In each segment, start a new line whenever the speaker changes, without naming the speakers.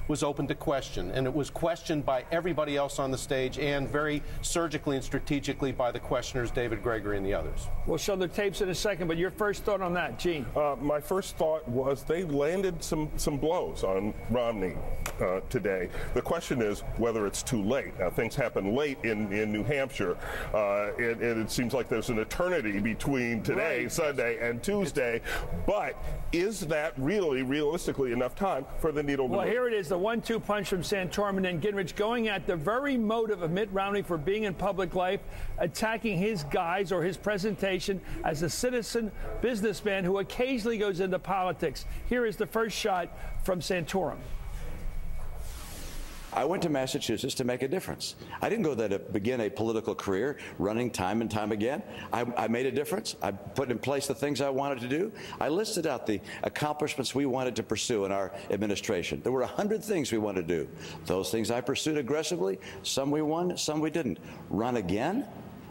was open to question, and it was questioned by everybody else on the stage and very surgically and strategically by the questioners, David Gregory and the others.
We'll show the tapes in a second, but your first thought on that, Gene?
My first thought was they landed some blows on Romney today. The question is whether it's too late. Now, things happen late in New Hampshire, and it seems like there's an eternity between today, Sunday, and Tuesday. But is that really, realistically, enough time for the needle to move?
Well, here it is, the 1-2 punch from Santorum and then Gingrich going at the very motive of Mitt Romney for being in public life, attacking his guise or his presentation as a citizen businessman who occasionally goes into politics. Here is the first shot from Santorum.
I went to Massachusetts to make a difference. I didn't go there to begin a political career running time and time again. I made a difference. I put in place the things I wanted to do. I listed out the accomplishments we wanted to pursue in our administration. There were 100 things we wanted to do. Those things I pursued aggressively. Some we won, some we didn't. Run again?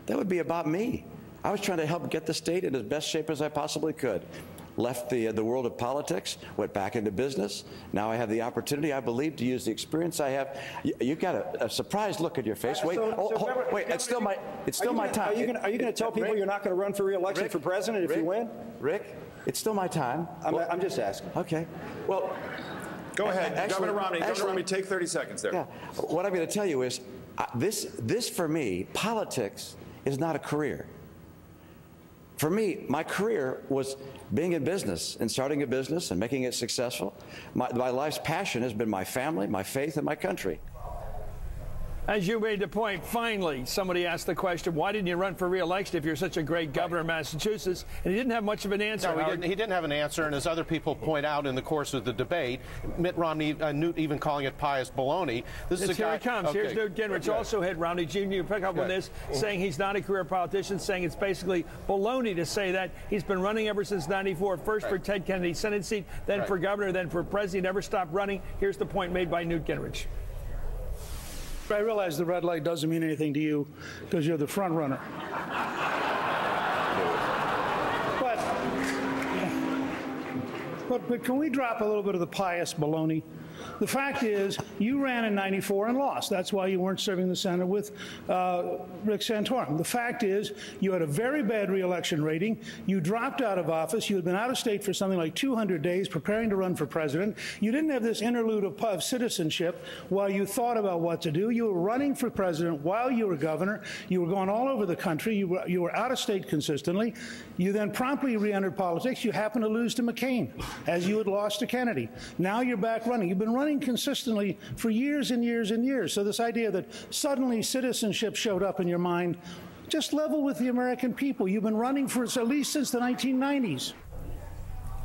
That would be about me. I was trying to help get the state in as best shape as I possibly could. Left the world of politics, went back into business. Now I have the opportunity, I believe, to use the experience I have. You've got a surprised look at your face. Wait, wait, it's still my time.
Are you going to tell people you're not going to run for re-election for president if you win?
Rick, it's still my time.
I'm just asking.
Okay. Well,
go ahead,
Governor
Romney. Governor Romney, take 30 seconds there.
Yeah. What I'm going to tell you is, this for me, politics is not a career. For me, my career was being in business and starting a business and making it successful. My life's passion has been my family, my faith, and my country.
As you made the point, finally, somebody asked the question, why didn't you run for re-election if you're such a great governor of Massachusetts? And he didn't have much of an answer.
No, he didn't have an answer, and as other people point out in the course of the debate, Mitt Romney, Newt even calling it pious baloney. This is a guy.
Here he comes.
Okay.
Here's Newt Gingrich, also hit Romney. Jr., you pick up on this, saying he's not a career politician, saying it's basically baloney to say that. He's been running ever since '94, first for Ted Kennedy's Senate seat, then for governor, then for president. Never stopped running. Here's the point made by Newt Gingrich.
I realize the red light doesn't mean anything to you because you're the front runner. But can we drop a little bit of the pious baloney? The fact is, you ran in '94 and lost. That's why you weren't serving the Senate with Rick Santorum. The fact is, you had a very bad re-election rating. You dropped out of office. You had been out of state for something like 200 days preparing to run for president. You didn't have this interlude of citizenship while you thought about what to do. You were running for president while you were governor. You were going all over the country. You were out of state consistently. You then promptly re-entered politics. You happened to lose to McCain, as you had lost to Kennedy. Now you're back running. You've been running consistently for years and years and years. So this idea that suddenly citizenship showed up in your mind, just level with the American people. You've been running for at least since the 1990s.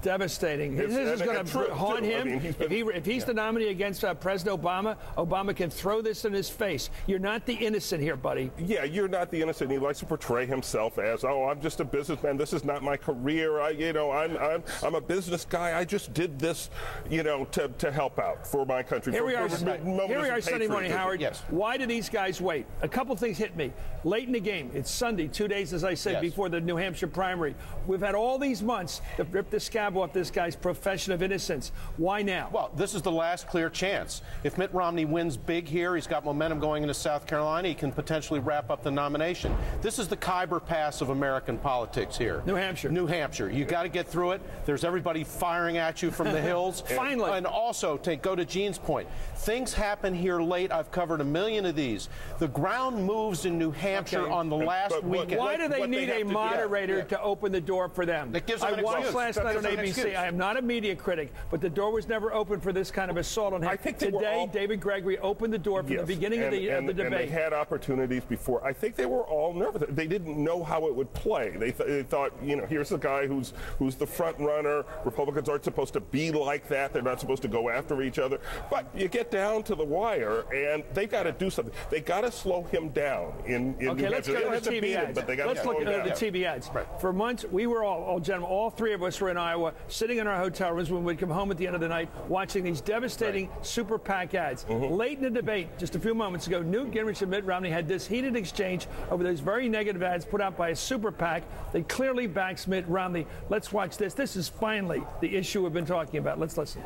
Devastating. This is going to haunt him. I mean, if he's the nominee against President Obama, Obama can throw this in his face. You're not the innocent here, buddy.
Yeah, you're not the innocent. He likes to portray himself as, oh, I'm just a businessman. This is not my career. I'm a business guy. I just did this, to help out for my country.
Here we are Sunday morning, Howard.
Yes.
Why do these guys wait? A couple things hit me. Late in the game, it's Sunday, 2 days, as I said, before the New Hampshire primary. We've had all these months to rip the scab off this guy's profession of innocence. Why now?
Well, this is the last clear chance. If Mitt Romney wins big here, he's got momentum going into South Carolina, he can potentially wrap up the nomination. This is the Khyber Pass of American politics here.
New Hampshire.
New Hampshire. You got to get through it. There's everybody firing at you from the hills.
Finally.
And also, to go to Gene's point, things happen here late. I've covered a million of these. The ground moves in New Hampshire on the last weekend.
Why do they need a moderator to open the door for them? I watched last night on ABC. I am not a media critic, but the door was never open for this kind of assault on him. Today, David Gregory opened the door from the beginning of the debate.
And they had opportunities before. I think they were all nervous. They didn't know how it would play. They thought, here's the guy who's the front runner. Republicans aren't supposed to be like that. They're not supposed to go after each other. But you get down to the wire, and they've got to do something. They got to slow him down in New Hampshire.
Let's go to the TV ads. Let's look at the TV ads. For months, we were all three of us were in Iowa, sitting in our hotel rooms when we'd come home at the end of the night, watching these devastating super PAC ads. Late in the debate, just a few moments ago, Newt Gingrich and Mitt Romney had this heated exchange over those very negative ads put out by a super PAC that clearly backs Mitt Romney. Let's watch this. This is finally the issue we've been talking about. Let's listen.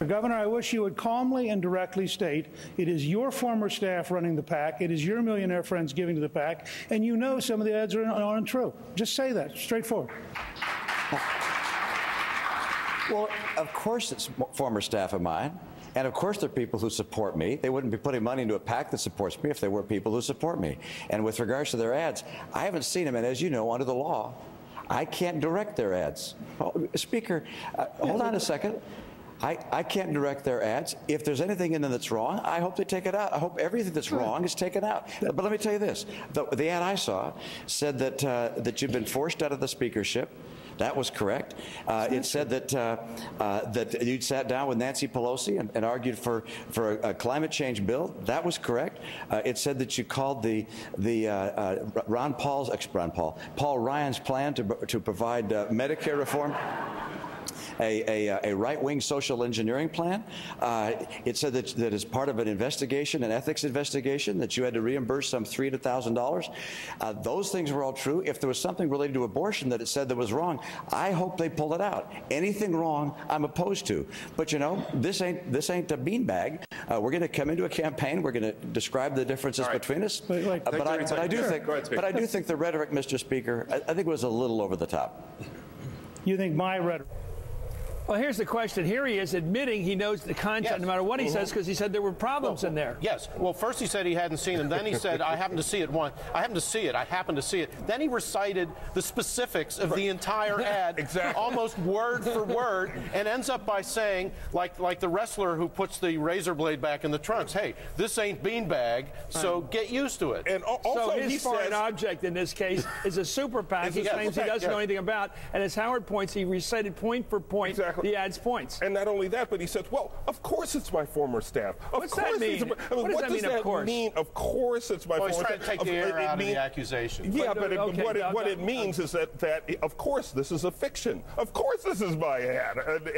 Governor, I wish you would calmly and directly state it is your former staff running the PAC, it is your millionaire friends giving to the PAC, and you know some of the ads are untrue. Just say that, straightforward.
Well, of course it's former staff of mine. And of course there are people who support me. They wouldn't be putting money into a PAC that supports me if there were people who support me. And with regards to their ads, I haven't seen them. And as you know, under the law, I can't direct their ads. Oh, Speaker, hold on a second. I can't direct their ads. If there's anything in them that's wrong, I hope they take it out. I hope everything that's wrong is taken out. But let me tell you this. The ad I saw said that you've been forced out of the speakership. That was correct. It said that you'd sat down with Nancy Pelosi and argued for a climate change bill. That was correct. It said that you called Paul Ryan's plan to provide Medicare reform a right-wing social engineering plan. It said that as part of an investigation, an ethics investigation, that you had to reimburse some $300,000. Those things were all true. If there was something related to abortion that it said that was wrong, I hope they pull it out. Anything wrong, I'm opposed to. But you know, this ain't a beanbag. We're going to come into a campaign. We're going to describe the differences between us. But I do think the rhetoric, Mr. Speaker, I think was a little over the top.
You think my rhetoric?
Well, here's the question. Here he is admitting he knows the content no matter what he says, because he said there were problems in there.
Yes. Well, first he said he hadn't seen them. Then he said, I happened to see it once. I happened to see it. Then he recited the specifics of the entire ad, almost word for word, and ends up by saying, like the wrestler who puts the razor blade back in the trunks, hey, this ain't beanbag, so get used to it.
And also so his foreign object in this case is a super PAC he claims he doesn't know anything about. And as Howard points, he recited point for point the ad's points.
And not only that, but he said, well, of course it's my former staff.
What's that mean? What does that mean, of course?
Of course it's my former staff.
He's trying to take the air out of the accusation.
Yeah, but what it means is that, of course, this is a fiction. Of course this is my ad. And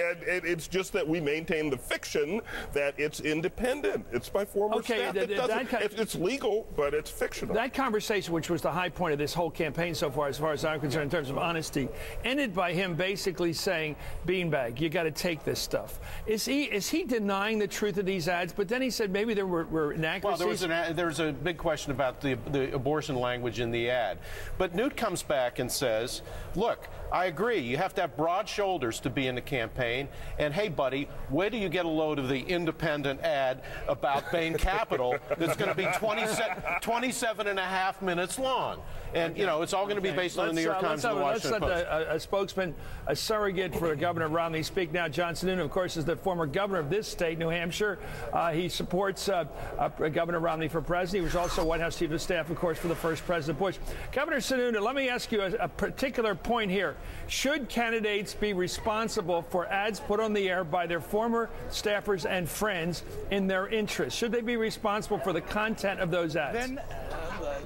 it's just that we maintain the fiction that it's independent. It's my former staff. It's legal, but it's fictional.
That conversation, which was the high point of this whole campaign so far as I'm concerned in terms of honesty, ended by him basically saying, beanbag, you got to take this stuff. Is he denying the truth of these ads? But then he said maybe there were inaccuracies.
Well, there's a big question about the abortion language in the ad. But Newt comes back and says, look, I agree. You have to have broad shoulders to be in the campaign. And hey, buddy, where do you get a load of the independent ad about Bain Capital that's going to be 27 and a half minutes long? And, you know, it's all going to be based on the New York Times and the Washington Post.
Let's let a spokesman, a surrogate for Governor Romney speak now. John Sununu, of course, is the former governor of this state, New Hampshire. He supports Governor Romney for president. He was also White House Chief of Staff, of course, for the first President Bush. Governor Sununu, let me ask you a particular point here. Should candidates be responsible for ads put on the air by their former staffers and friends in their interests? Should they be responsible for the content of those ads?
Then,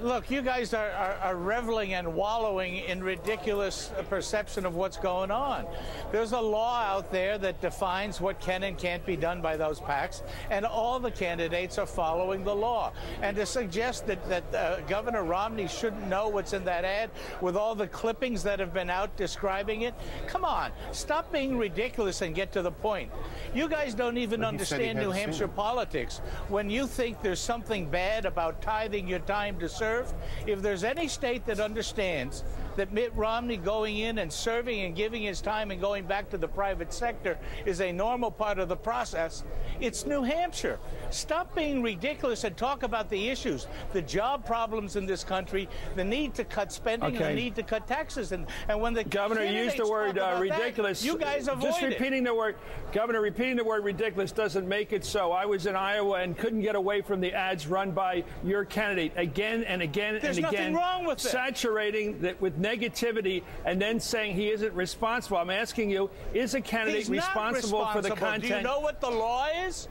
look, you guys are reveling and wallowing in ridiculous perception of what's going on. There's a law out there that defines what can and can't be done by those PACs, and all the candidates are following the law. And to suggest that Governor Romney shouldn't know what's in that ad with all the clippings that have been out describing it, come on, stop being ridiculous and get to the point. You guys don't even understand New Hampshire politics. When you think there's something bad about tithing your time to serve, if there's any state that understands that Mitt Romney going in and serving and giving his time and going back to the private sector is a normal part of the process, it's New Hampshire. Stop being ridiculous and talk about the issues, the job problems in this country, the need to cut spending and the need to cut taxes. And when the
Governor used the word ridiculous,
that, you guys avoid
just repeating the word, Governor, repeating the word ridiculous doesn't make it so. I was in Iowa and couldn't get away from the ads run by your candidate again and again
There's
and again,
nothing wrong with
saturating that with negativity and then saying he isn't responsible. I'm asking you, is a candidate responsible for the content?
Do you know what the law is?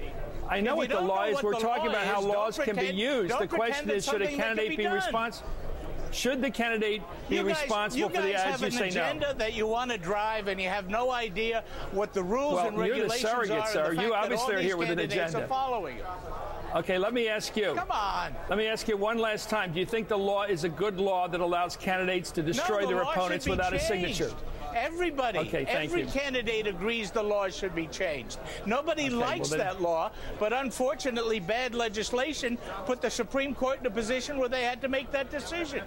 I know what the law is. We're talking about how laws can be used. The question is, should a candidate be responsible? Should the candidate be responsible for the ads? You say no.
You guys have an agenda that you want to drive, and you have no idea what the rules and regulations
are. You're the surrogate, sir. You obviously are here with an agenda.
Are following it.
Okay, let me ask you.
Come on.
Let me ask you one last time. Do you think the law is a good law that allows candidates to destroy their opponents without a signature?
Everybody, every candidate agrees the law should be changed. Nobody likes that law, but unfortunately, bad legislation put the Supreme Court in a position where they had to make that decision.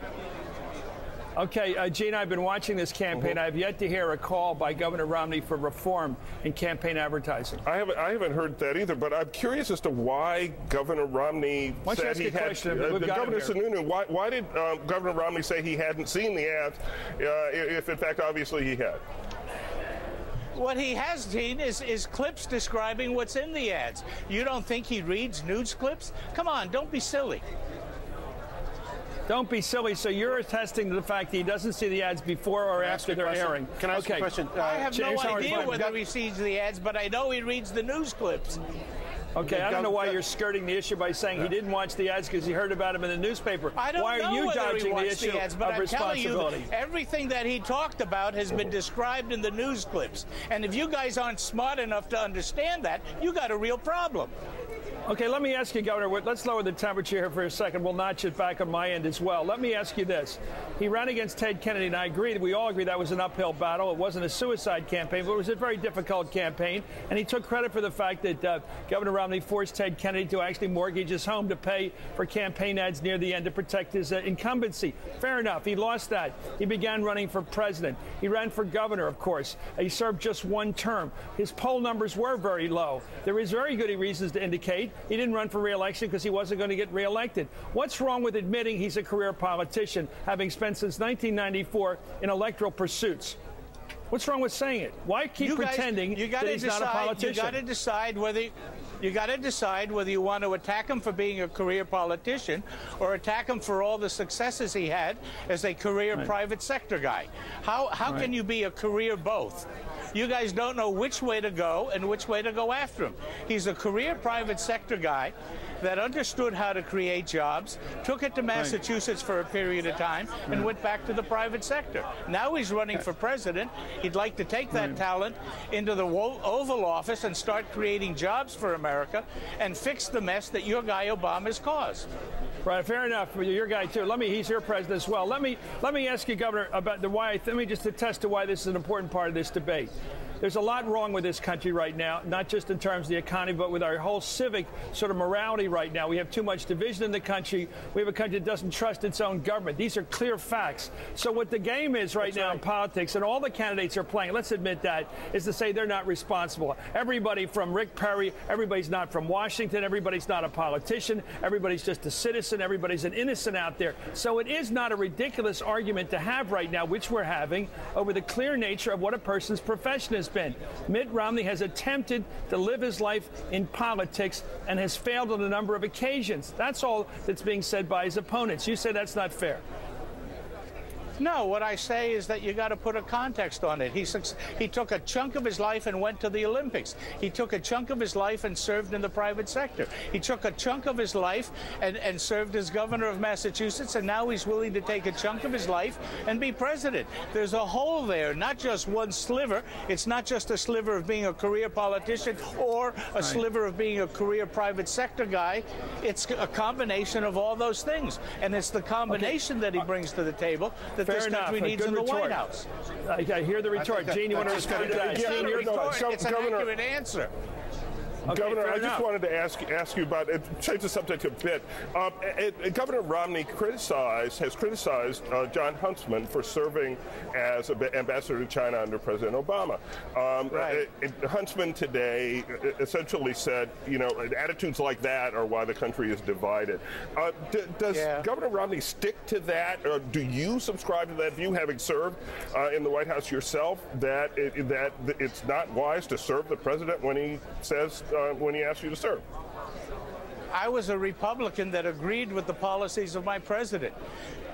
Okay, Gene, I've been watching this campaign. I've yet to hear a call by Governor Romney for reform in campaign advertising.
I haven't heard that either, but I'm curious as to why Governor Romney said he had. Governor Sununu, why did Governor Romney say he hadn't seen the ads, if in fact obviously he had?
What he has seen is clips describing what's in the ads. You don't think he reads news clips? Come on, don't be silly.
Don't be silly. So you're attesting to the fact that he doesn't see the ads before or after they're airing.
Can I ask a question?
I have no idea whether he sees the ads, but I know he reads the news clips.
Okay, I don't know why you're skirting the issue by saying he didn't watch the ads because he heard about them in the newspaper.
I don't
why
know
are you
whether
dodging
he watched
the issue
the ads, but
of
I'm telling you
responsibility?
that everything that he talked about has been described in the news clips. And if you guys aren't smart enough to understand that, you got a real problem.
Okay, let me ask you, Governor, let's lower the temperature here for a second. We'll notch it back on my end as well. Let me ask you this. He ran against Ted Kennedy, and I agree that we all agree that was an uphill battle. It wasn't a suicide campaign, but it was a very difficult campaign. And he took credit for the fact that Governor Romney forced Ted Kennedy to actually mortgage his home to pay for campaign ads near the end to protect his incumbency. Fair enough. He lost that. He began running for president. He ran for governor, of course. He served just one term. His poll numbers were very low. There is very good reasons to indicate he didn't run for re-election because he wasn't going to get re-elected. What's wrong with admitting he's a career politician, having spent since 1994 in electoral pursuits? What's wrong with saying it? Why keep pretending that he's not a politician?
You got to decide whether you want to attack him for being a career politician or attack him for all the successes he had as a career private sector guy. How can you be a career both? You guys don't know which way to go and which way to go after him. He's a career private sector guy that understood how to create jobs, took it to Massachusetts for a period of time, and went back to the private sector. Now he's running for president. He'd like to take that talent into the Oval Office and start creating jobs for America and fix the mess that your guy Obama's caused.
Right, fair enough. Your guy too. He's your president as well. Let me ask you, Governor, about the why. Let me just attest to why this is an important part of this debate. There's a lot wrong with this country right now, not just in terms of the economy, but with our whole civic sort of morality right now. We have too much division in the country. We have a country that doesn't trust its own government. These are clear facts. So what the game is right now in politics, and all the candidates are playing, let's admit that, is to say they're not responsible. Everybody from Rick Perry, everybody's not from Washington, everybody's not a politician, everybody's just a citizen, everybody's an innocent out there. So it is not a ridiculous argument to have right now, which we're having, over the clear nature of what a person's profession is. Mitt Romney has attempted to live his life in politics and has failed on a number of occasions. That's all that's being said by his opponents. You say that's not fair.
No, what I say is that you got to put a context on it. He took a chunk of his life and went to the Olympics. He took a chunk of his life and served in the private sector. He took a chunk of his life and served as governor of Massachusetts, and now he's willing to take a chunk of his life and be president. There's a hole there, not just one sliver. It's not just a sliver of being a career politician or a sliver of being a career private sector guy. It's a combination of all those things, and it's the combination that he brings to the table that this country needs in the White House.
I hear the retort. Gene, you want to respond to that?
It's not a retort. It's an accurate answer.
Okay, Governor, I just wanted to ask you about it. Change the subject a bit. Governor Romney has criticized John Huntsman for serving as ambassador to China under President Obama. Huntsman today essentially said, attitudes like that are why the country is divided. Does Governor Romney stick to that? Or do you subscribe to that view, having served in the White House yourself, that it's not wise to serve the president when he says? When he asked you to serve?
I was a Republican that agreed with the policies of my president.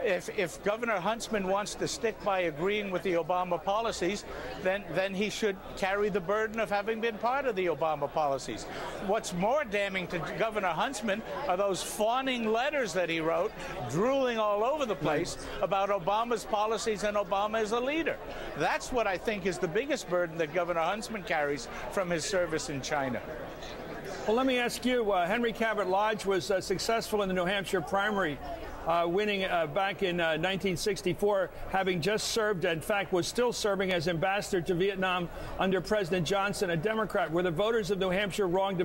If Governor Huntsman wants to stick by agreeing with the Obama policies, then he should carry the burden of having been part of the Obama policies. What's more damning to Governor Huntsman are those fawning letters that he wrote, drooling all over the place about Obama's policies and Obama as a leader. That's what I think is the biggest burden that Governor Huntsman carries from his service in China.
Well, let me ask you, Henry Cabot Lodge was successful in the New Hampshire primary winning back in 1964, having just served, in fact, was still serving as ambassador to Vietnam under President Johnson, a Democrat. Were the voters of New Hampshire wrong to